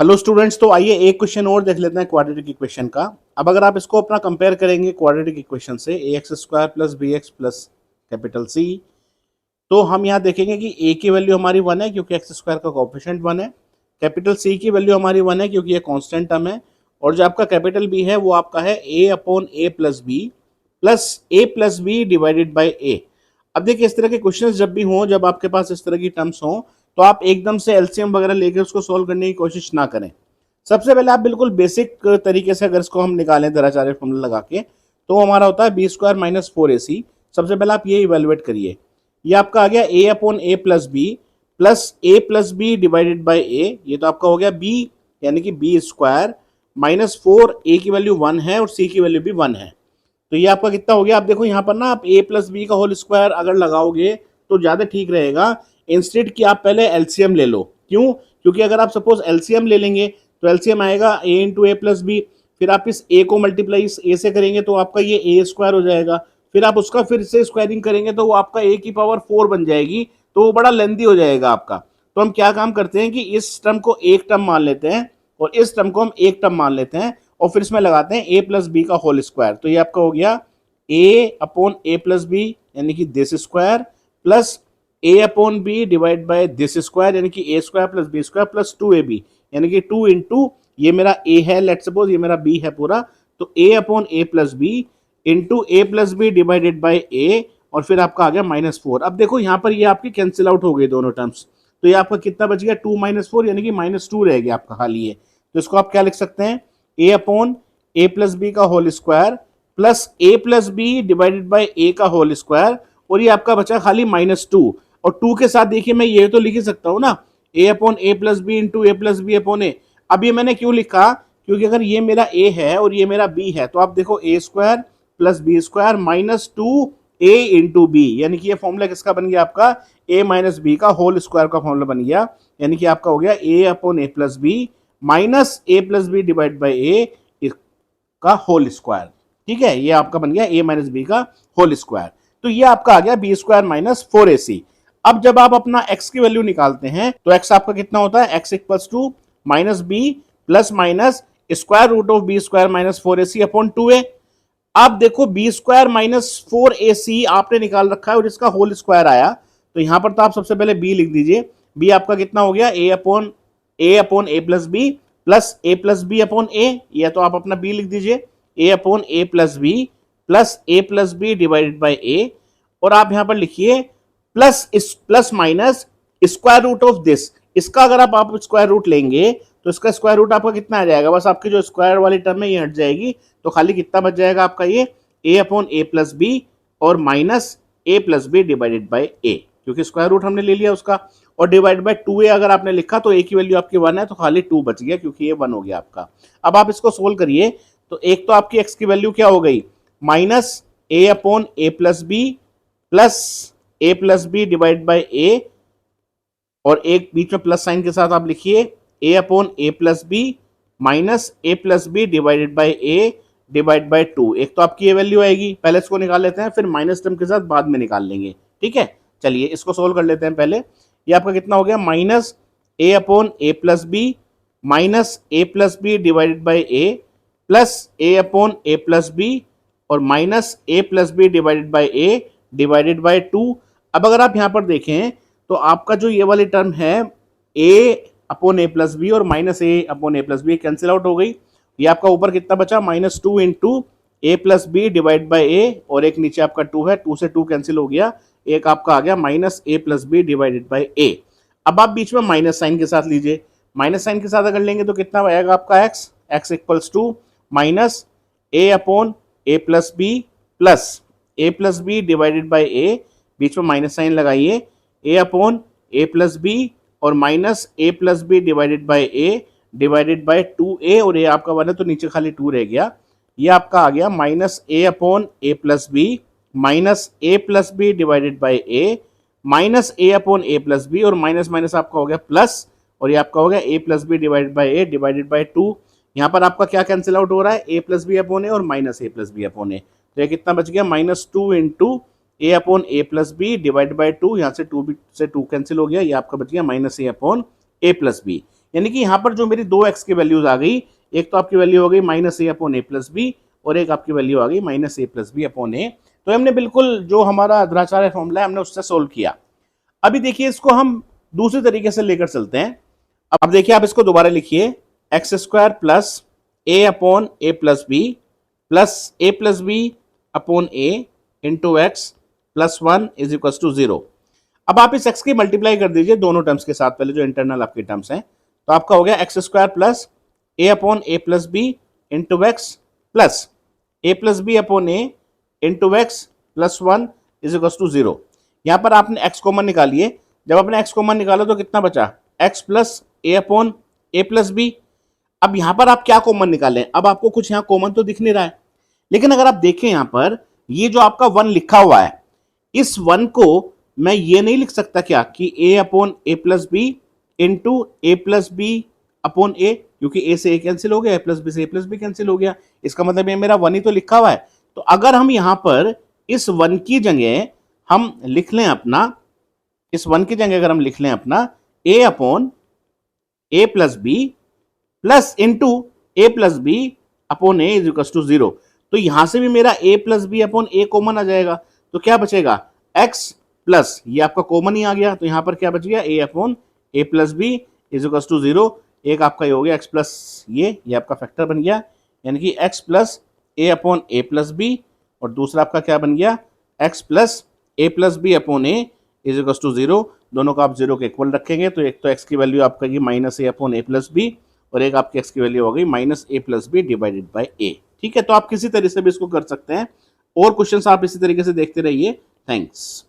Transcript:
Hello students, तो आइए एक क्वेश्चन और देख लेते हैं क्वाड्रेटिक इक्वेशन का। अब अगर आप इसको अपना कंपेयर करेंगे क्वाड्रेटिक इक्वेशन से a x square plus b x plus capital c, तो हम यहाँ देखेंगे कि ए की वैल्यू हमारी 1 है क्योंकि एक्स स्क्वायर का कोएफिशिएंट 1 है। कैपिटल सी की वैल्यू हमारी 1 है क्योंकि ये कांस्टेंट टर्म है। और जो आपका कैपिटल बी है वो आपका है a upon A plus b divided by a. अब देखिए, इस तरह के क्वेश्चंस जब भी हों, जब आपके पास इस तरह की टर्म्स हों, तो आप एकदम से एलसीएम वगैरह लेके उसको सोल्व करने की कोशिश ना करें। सबसे पहले आप बिल्कुल बेसिक तरीके से अगर इसको हम निकालें दराचार्य फॉर्मूला लगा के, तो हमारा होता है बी स्क्वायर माइनस 4ac। सबसे पहले आप ये इवेलुएट करिए। ये आपका आ गया a upon A plus b divided by a. ये तो आपका हो गया बी, यानी कि बी स्क्वायर माइनस 4, ए की वैल्यू 1 है और सी की वैल्यू भी 1 है। तो ये आपका कितना हो गया? आप देखो यहाँ पर ना, आप ए प्लस बी का होल स्क्वायर अगर लगाओगे तो ज़्यादा ठीक रहेगा, इंस्टेड कि आप पहले एलसीएम ले लो। क्यों? क्योंकि अगर आप सपोज एलसीएम ले लेंगे तो एलसीएम आएगा ए इंटू ए प्लस बी, फिर आप इस ए को मल्टीप्लाई इस ए से करेंगे तो आपका ये ए स्क्वायर हो जाएगा, फिर आप उसका फिर से स्क्वायरिंग करेंगे तो वो आपका ए की पावर 4 बन जाएगी, तो वो बड़ा लेंदी हो जाएगा आपका। तो हम क्या काम करते हैं कि इस टर्म को एक टर्म मान लेते हैं और इस टर्म को हम एक टर्म मान लेते हैं और फिर इसमें लगाते हैं ए प्लस बी का होल स्क्वायर। तो ये आपका हो गया a upon A plus b, यानी कि this square, plus A upon b divide by this square, यानी कि a square plus b square plus 2ab, यानी कि 2 इंटू ये मेरा ए है, लेट सपोज ये मेरा बी है पूरा, तो a upon A plus B into a plus b divided by a, और फिर आपका आ गया -4। अब देखो यहाँ पर ये आपकी कैंसिल आउट हो गई दोनों टर्म्स, तो ये आपका कितना बच गया? 2 - 4, यानी कि -2 रह गया आपका खाली ये। तो इसको आप क्या लिख सकते हैं? A upon A plus b का whole square plus A plus b divided by a का होल स्क्वायर, और ये आपका बचा खाली -2। और 2 के साथ देखिए मैं ये तो लिख ही सकता हूँ ना, ए upon A plus B into a plus B upon ए। अब ये मैंने क्यों लिखा? क्योंकि अगर ये मेरा ए है और ये मेरा बी है, तो आप देखो a square plus b square -2 a into b, यानी कि ये फॉर्मूला किसका बन गया? आपका ए माइनस बी का होल स्क्वायर का फॉर्मूला बन गया, यानी कि आपका हो गया a upon A plus b minus A plus B divide by a का होल स्क्वायर। ठीक है, ये आपका बन गया ए माइनस बी का होल स्क्वायर। तो ये आपका आ गया बी स्क्वायर माइनस 4ac। अब जब आप अपना x की वैल्यू निकालते हैं तो x आपका कितना होता है? x equals to minus B plus minus square root of B square minus 4ac upon 2a। अब देखो बी स्क्वायर माइनस 4ac आपने निकाल रखा है और इसका होल स्क्वायर आया, तो यहां पर तो आप सबसे पहले b लिख दीजिए। b आपका कितना हो गया? a upon A plus B upon a, या तो आप अपना b लिख दीजिए, a upon A plus b divided by a, और आप यहां पर लिखिए plus minus square root of this. इसका अगर आप स्क्वायर रूट लेंगे तो इसका स्क्वायर रूट आपका कितना आ जाएगा? बस आपकी जो स्क्वायर वाली टर्म है ये हट जाएगी, तो खाली कितना बच जाएगा आपका? ये a upon A plus B और minus A plus b divided by a, क्योंकि स्क्वायर रूट हमने ले लिया उसका, और डिवाइड बाई 2a अगर आपने लिखा तो a की वैल्यू आपकी 1 है, तो खाली 2 बच गया क्योंकि ये 1 हो गया आपका। अब आप इसको सोल्व करिए, तो एक तो आपकी x की वैल्यू क्या हो गई? Minus a upon A plus B divide by a, और एक बीच में प्लस साइन के साथ आप लिखिए a upon A plus b minus A plus b divided by a divide by 2। एक तो आपकी ये वैल्यू आएगी, पहले इसको निकाल लेते हैं, फिर माइनस टर्म के साथ बाद में निकाल लेंगे। ठीक है, चलिए इसको सोल्व कर लेते हैं पहले। ये आपका कितना हो गया? Minus a upon A plus b minus A plus b divided by a plus A upon A plus B और minus A plus b divided by a divided by 2। अब अगर आप यहां पर देखें तो आपका जो ये वाली टर्म है a upon A plus B और minus a upon A plus b cancel out हो गई। ये आपका ऊपर कितना बचा? -2 into a plus B divide by a, और एक नीचे आपका 2 है, 2 से 2 कैंसिल हो गया, एक आपका आ गया minus A plus b divided by a. अब आप बीच में माइनस साइन के साथ लीजिए, माइनस साइन के साथ अगर लेंगे तो कितना आएगा आपका? x equals to minus a upon A plus b divided by a, बीच में माइनस साइन लगाइए, a upon A plus B और minus A plus b divided by a divided by 2a, और ये आपका 1 है तो नीचे खाली 2 रह गया। ये आपका आ गया minus a upon A plus b minus A plus b divided by a minus a upon A plus B, और माइनस माइनस आपका हो गया प्लस, और ये आपका हो गया a plus b divided by a divided by 2। यहाँ पर आपका क्या कैंसिल आउट हो रहा है? A plus B upon A और minus A plus B upon A, तो ये कितना बच गया? -2 into A upon A plus B divide by 2, यहाँ से 2 से 2 कैंसिल हो गया, ये आपका बच गया minus a upon A plus b. यानी कि यहाँ पर जो मेरी दो एक्स की वैल्यूज आ गई, एक तो आपकी वैल्यू हो गई minus a upon A plus B, और एक आपकी वैल्यू आ गई minus A plus B upon A. तो हमने बिल्कुल जो हमारा द्विचार्य फॉर्मूला है हमने उससे सोल्व किया। अभी देखिए इसको हम दूसरे तरीके से लेकर चलते हैं। अब देखिए आप इसको दोबारा लिखिए, X square plus A upon A plus B upon A into X plus 1 is equal to 0। अब आप इस x की मल्टीप्लाई कर दीजिए दोनों टर्म्स के साथ, पहले जो इंटरनल आपके टर्म्स हैं, तो आपका हो गया X square plus A upon A plus B into X plus A plus B upon A into X plus 1 is equal to 0। यहां पर आपने x कॉमन निकालिए, जब आपने x कॉमन निकाला तो कितना बचा, x प्लस ए अपॉन ए प्लस बी। अब यहां पर आप क्या कॉमन निकालें, अब आपको कुछ यहां कॉमन तो दिख नहीं रहा है, लेकिन अगर आप देखें यहां पर ये जो आपका 1 लिखा हुआ है, इस 1 को मैं ये नहीं लिख सकता क्या कि a upon A plus B into a plus B upon a, क्योंकि a से a कैंसिल हो गया, a प्लस बी से a प्लस बी कैंसिल हो गया, इसका मतलब ये मेरा 1 ही तो लिखा हुआ है। तो अगर हम यहां पर इस 1 की जगह हम लिख लें अपना, इस 1 की जगह अगर हम लिख लें अपना a upon A plus b plus into a plus B upon A is equal to 0, तो यहां से भी मेरा a plus B upon a common आ जाएगा, तो क्या बचेगा x प्लस, ये आपका कॉमन ही आ गया, तो यहां पर क्या बच गया a upon A plus B is equal to 0। एक आपका ये हो गया x प्लस ये आपका फैक्टर बन गया, यानी कि x प्लस ए अपॉन ए प्लस बी, और दूसरा आपका क्या बन गया x plus A plus B upon A is equal to 0। दोनों को आप 0 के इक्वल रखेंगे, तो एक तो x की वैल्यू आपका ये minus a upon A plus B, और एक आपकी x की वैल्यू हो गई minus A plus b divided by a. ठीक है, तो आप किसी तरीके से भी इसको कर सकते हैं, और क्वेश्चंस आप इसी तरीके से देखते रहिए। थैंक्स।